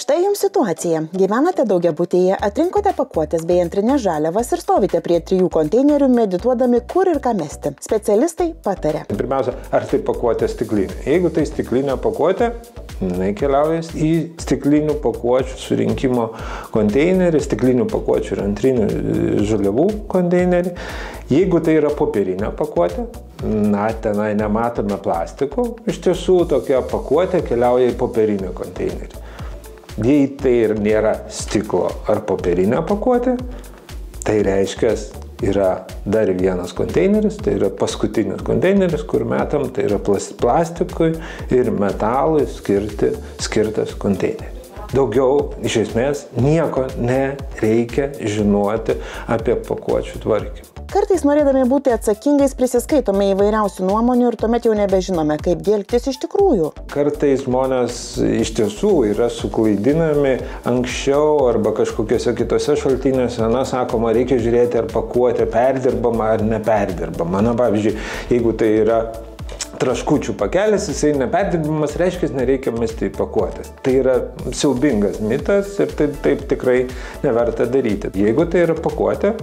Štai jums situacija. Gyvenate daugiabutyje, atrinkote pakuotės bei antrinės žaliavas ir stovite prie 3 konteinerių, medituodami, kur ir ką mesti. Specialistai pataria. Pirmiausia, ar tai pakuotė stiklinė? Jeigu tai stiklinė pakuotė, jinai keliauja į stiklinių pakuočių surinkimo konteinerį, stiklinių pakuočių ir antrinių žaliavų konteinerį. Jeigu tai yra popierinė pakuotė, tenai nematome plastiko, iš tiesų tokia pakuotė keliauja į popierinį konteinerį. Jei tai ir nėra stiklo ar popierinė pakuotė, tai reiškia, yra dar vienas konteineris, tai yra paskutinis konteineris, kur metam, tai yra plastikui ir metalui skirtas konteineris. Daugiau, iš esmės, nieko nereikia žinoti apie pakuočių tvarkymą. Kartais norėdami būti atsakingais prisiskaitome įvairiausių nuomonių ir tuomet jau nebežinome, kaip elgtis iš tikrųjų. Kartais žmonės iš tiesų yra suklaidinami anksčiau arba kažkokiuose kitose šaltiniuose, sakoma, reikia žiūrėti, ar pakuotė perdirbama ar neperdirbama. Pavyzdžiui, jeigu tai yra traškučių pakelis, jisai neperdirbamas, reiškia, nereikia mesti į pakuotės. Tai yra siaubingas mitas ir taip tikrai neverta daryti. Jeigu tai yra pakuotė,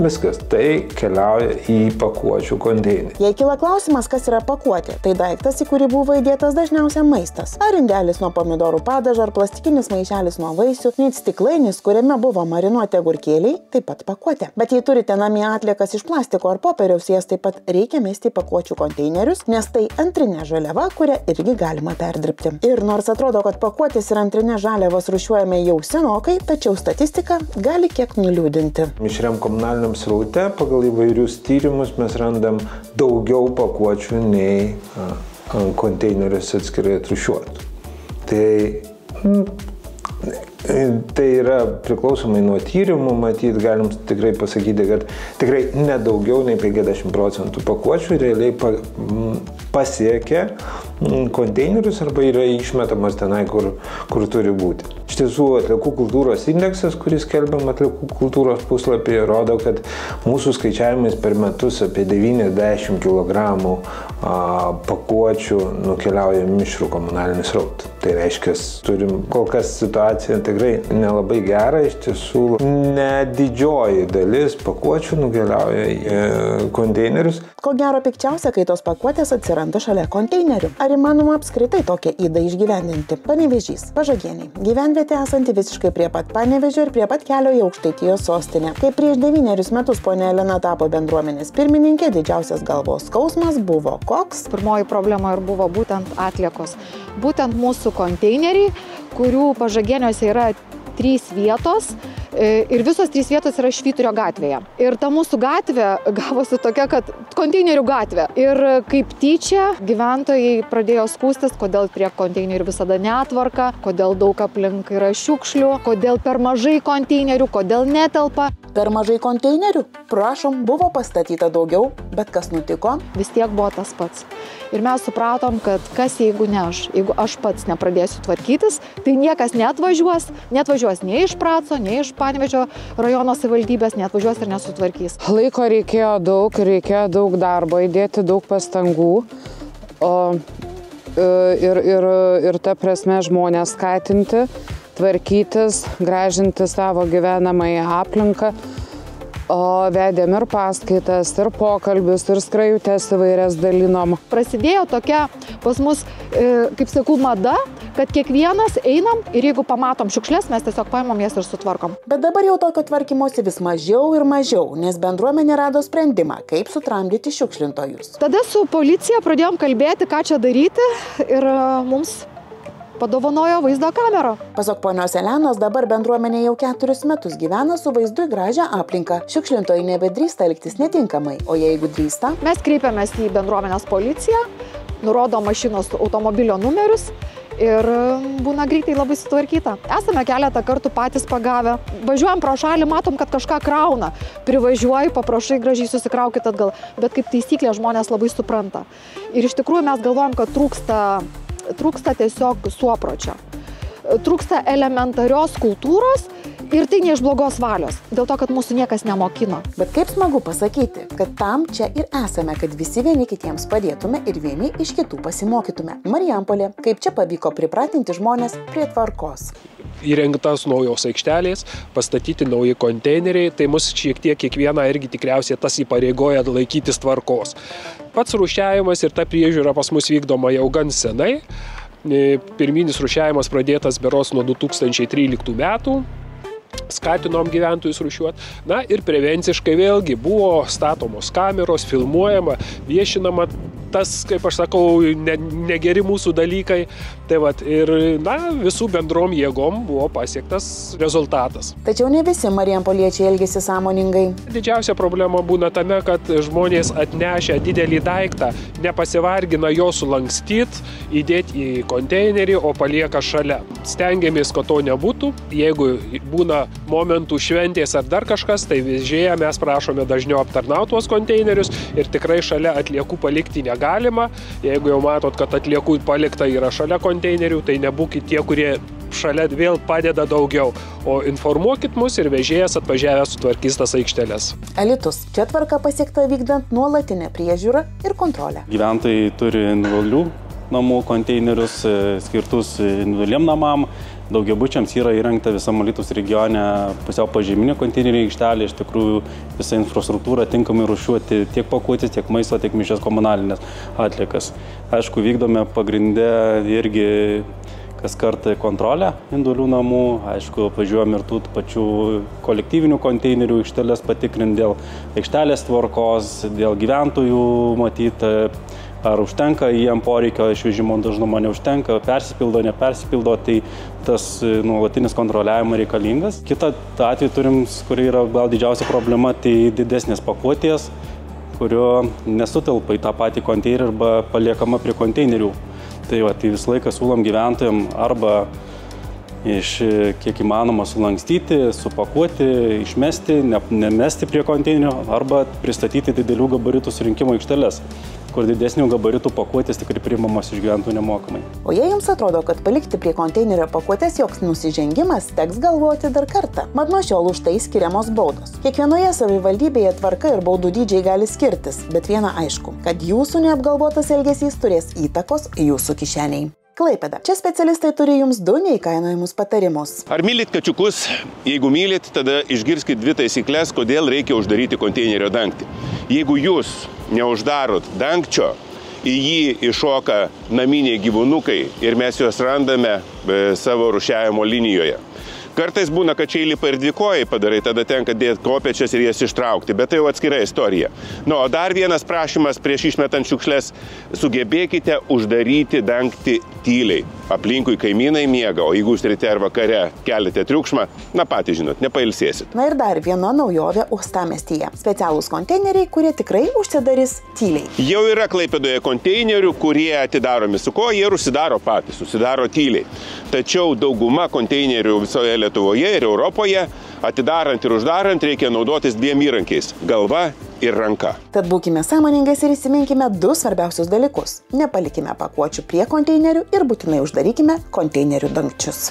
viskas, tai keliauja į pakuočių konteinerį. Jei kyla klausimas, kas yra pakuotė, tai daiktas, į kurį buvo įdėtas dažniausia maistas. Ar indelis nuo pomidorų padažo, ar plastikinis maišelis nuo vaisių, net stiklainis, kuriame buvo marinuoti agurkėliai, taip pat pakuotė. Bet jei turite namie atliekas iš plastiko ar popieriaus, jas taip pat reikia mesti į pakuočių konteinerius, nes tai antrinė žaliava, kurią irgi galima perdirbti. Ir nors atrodo, kad pakuotės ir antrinės žaliavos rūšiuojame jau senokai, tačiau statistika gali kiek nuliūdinti. Mišriam komunaliniam sraute pagal įvairius tyrimus mes randam daugiau pakuočių nei konteinerius atskirai atrūšiuotų. Tai yra priklausomai nuo tyrimų, matyt, galim tikrai pasakyti, kad tikrai nedaugiau nei 50% pakuočių realiai pasiekia konteinerius arba yra išmetamas tenai, kur turi būti. Iš tiesų, atliekų kultūros indeksas, kuris skelbiam atliekų kultūros puslapyje, rodo, kad mūsų skaičiavimais per metus apie 90 kg pakuočių nukeliauja mišrų komunalinį srautą. Tai reiškia, turim kol kas situaciją tikrai nelabai gerą, iš tiesų nedidžioji dalis pakuočių nukeliauja į konteinerius. Ko gero pikčiausia, kai tos pakuotės atsiranda šalia konteinerių. Ar įmanoma apskritai tokią ydą išgyvendinti? Panevėžys, Pažagėniai. Gyvenvietė esanti visiškai prie pat Panevėžio ir prie pat kelio į Aukštaitijos sostinę. Kai prieš 9 metus ponia Elena tapo bendruomenės pirmininkė, didžiausias galvos skausmas buvo koks? Pirmoji problema ir buvo būtent atliekos. Būtent mūsų konteineriai, kurių Pažagėniuose yra 3 vietos ir visos 3 vietos yra Švyturio gatvėje. Ir ta mūsų gatvė gavosi tokia, kad konteinerių gatvė. Ir kaip tyčia gyventojai pradėjo skųstis, kodėl prie konteinerių visada netvarka, kodėl daug aplink yra šiukšlių, kodėl per mažai konteinerių, kodėl netelpa. Per mažai konteinerių? Prašom, buvo pastatyta daugiau, bet kas nutiko? Vis tiek buvo tas pats. Ir mes supratom, kad kas jeigu ne aš, jeigu aš pats nepradėsiu tvarkytis, tai niekas neatvažiuos nei iš Praco, nei iš Panevėžio rajono savivaldybės, neatvažiuos ir nesutvarkys. Laiko reikėjo daug darbo, įdėti daug pastangų ir ta prasme žmonės skatinti, tvarkytis, gražinti savo gyvenamąją aplinką. Vedėm ir paskaitas, ir pokalbius, ir skrajutes įvairias dalinom. Prasidėjo tokia pas mus, kaip sakau, mada, kad kiekvienas einam ir jeigu pamatom šiukšlės, mes tiesiog paimam jas ir sutvarkom. Bet dabar jau tokio tvarkymosi vis mažiau ir mažiau, nes bendruomenė rado sprendimą, kaip sutramdyti šiukšlintojus. Tada su policija pradėjom kalbėti, ką čia daryti ir mums padovanojo vaizdo kamerą. Pasak ponios Elenos, dabar bendruomenė jau 4 metus gyvena su vaizdu į gražią aplinką. Šiukšlintojai nebedrįsta elgtis netinkamai, o jeigu drįsta? Mes kreipiamės į bendruomenės policiją, nurodo mašinos automobilio numerius ir būna greitai labai sutvarkyta. Esame keletą kartų patys pagavę. Važiuojam pro šalį, matom, kad kažką krauna. Privažiuoji, paprašai gražiai susikraukit atgal. Bet kaip taisyklė žmonės labai supranta. Ir iš tikrųjų mes galvojam, kad trūksta tiesiog suopročio. Trūksta elementarios kultūros ir tai ne iš blogos valios, dėl to, kad mūsų niekas nemokino. Bet kaip smagu pasakyti, kad tam čia ir esame, kad visi vieni kitiems padėtume ir vieni iš kitų pasimokytume. Marijampolė, kaip čia pavyko pripratinti žmonės prie tvarkos? įrengtos naujos aikštelės, pastatyti nauji konteineriai, tai mus šiek tiek kiekvieną irgi tikriausiai tas įpareigoja laikytis tvarkos. Pats rūšiavimas ir ta priežiūra pas mus vykdoma jau gan senai. Pirminis rūšiavimas pradėtas berods nuo 2013 metų. Skatinom gyventojus rūšiuoti. Na ir prevenciškai vėlgi buvo statomos kameros, filmuojama, viešinama tas, kaip aš sakau, negeri mūsų dalykai. Tai vat, ir visų bendrom jėgom buvo pasiektas rezultatas. Tačiau ne visi marijampoliečiai elgėsi sąmoningai. Didžiausia problema būna tame, kad žmonės atnešę didelį daiktą nepasivargina jo sulankstyti, įdėti į konteinerį, o palieka šalia. Stengiamės, kad to nebūtų. Jeigu būna momentų šventės ar dar kažkas, tai vežėją mes prašome dažniau aptarnauti tuos konteinerius ir tikrai šalia atliekų palikti negalima. Jeigu jau matot, kad atliekų palikta yra šalia konteinerių, tai nebūkit tie, kurie šalia vėl padeda daugiau, o informuokit mus ir vežėjas atvažiavęs sutvarkys tas aikšteles. Alytus. Čia tvarka pasiekta vykdant nuolatinę priežiūrą ir kontrolę. Gyventojai turi individualių namų konteinerius skirtus individualiem namam. Daugiabučiams yra įrengta visam Alytaus regione pusiau pažeminė konteinerių aikštelė. Iš tikrųjų, visa infrastruktūra tinkamai rūšiuoti tiek pakuotis, tiek maisto, tiek mišrias komunalinės atliekas. Aišku, vykdome pagrindę irgi kas kartą kontrolę individualių namų. Aišku, važiuojam ir tų pačių kolektyvinių konteinerių aikšteles patikrinti dėl aikštelės tvarkos, dėl gyventojų matyti. Ar užtenka jiem poreikio išvežimo dažnumo, neužtenka, persipildo, nepersipildo, tai tas nuolatinis kontroliavimas reikalingas. Kitą atvejį turim, kur yra gal didžiausia problema, tai didesnės pakuotės, kurio nesutelpa į tą patį konteinerį arba paliekama prie konteinerių. Tai visą laiką siūlom gyventojam arba kiek įmanoma sulankstyti, supakuoti, išmesti, nemesti prie konteinerio arba pristatyti didelių gabaritų surinkimo aikšteles, kur didesnių gabaritų pakuotės tikrai priimamos iš gyventojų nemokamai. O jei jums atrodo, kad palikti prie konteinerio pakuotės joks nusižengimas, teks galvoti dar kartą. Mat nuo šiol už tai skiriamos baudos. Kiekvienoje savivaldybėje tvarka ir baudų dydžiai gali skirtis, bet viena aišku, kad jūsų neapgalvotas elgesys turės įtakos jūsų kišeniai. Klaipėda. Čia specialistai turi jums 2 neįkainojamus patarimus. Ar mylit kačiukus? Jeigu mylit, tada išgirskit 2 taisyklės, kodėl reikia uždaryti konteinerio dangtį. Jeigu jūs neuždarot dangčio, į jį iššoka naminiai gyvūnukai ir mes juos randame savo rūšiavimo linijoje. Kartais būna, kad čia įlipa ir 2 kojai padarai, tada tenka dėti kopėčias ir jas ištraukti, bet tai jau atskira istorija. O dar vienas prašymas prieš išmetant šiukšles, sugebėkite uždaryti dangtį tyliai. Aplinkui kaimynai miega, o jeigu jūs ryte ar vakare keliate triukšmą, patys žinot, nepailsėsit. Na ir dar viena naujovė uostamiestyje. Specialūs konteineriai, kurie tikrai užsidarys tyliai. Jau yra Klaipėdoje konteinerių, kurie atidaromi su ko, jie užsidaro patys, užsidaro tyliai. Tačiau dauguma konteinerių visoje Lietuvoje ir Europoje, atidarant ir uždarant, reikia naudotis 2 įrankiais – galva ir ranka. Tad būkime sąmoningais ir įsiminkime 2 svarbiausius dalykus. Nepalikime pakuočių prie konteinerių ir būtinai uždarykime konteinerių dangčius.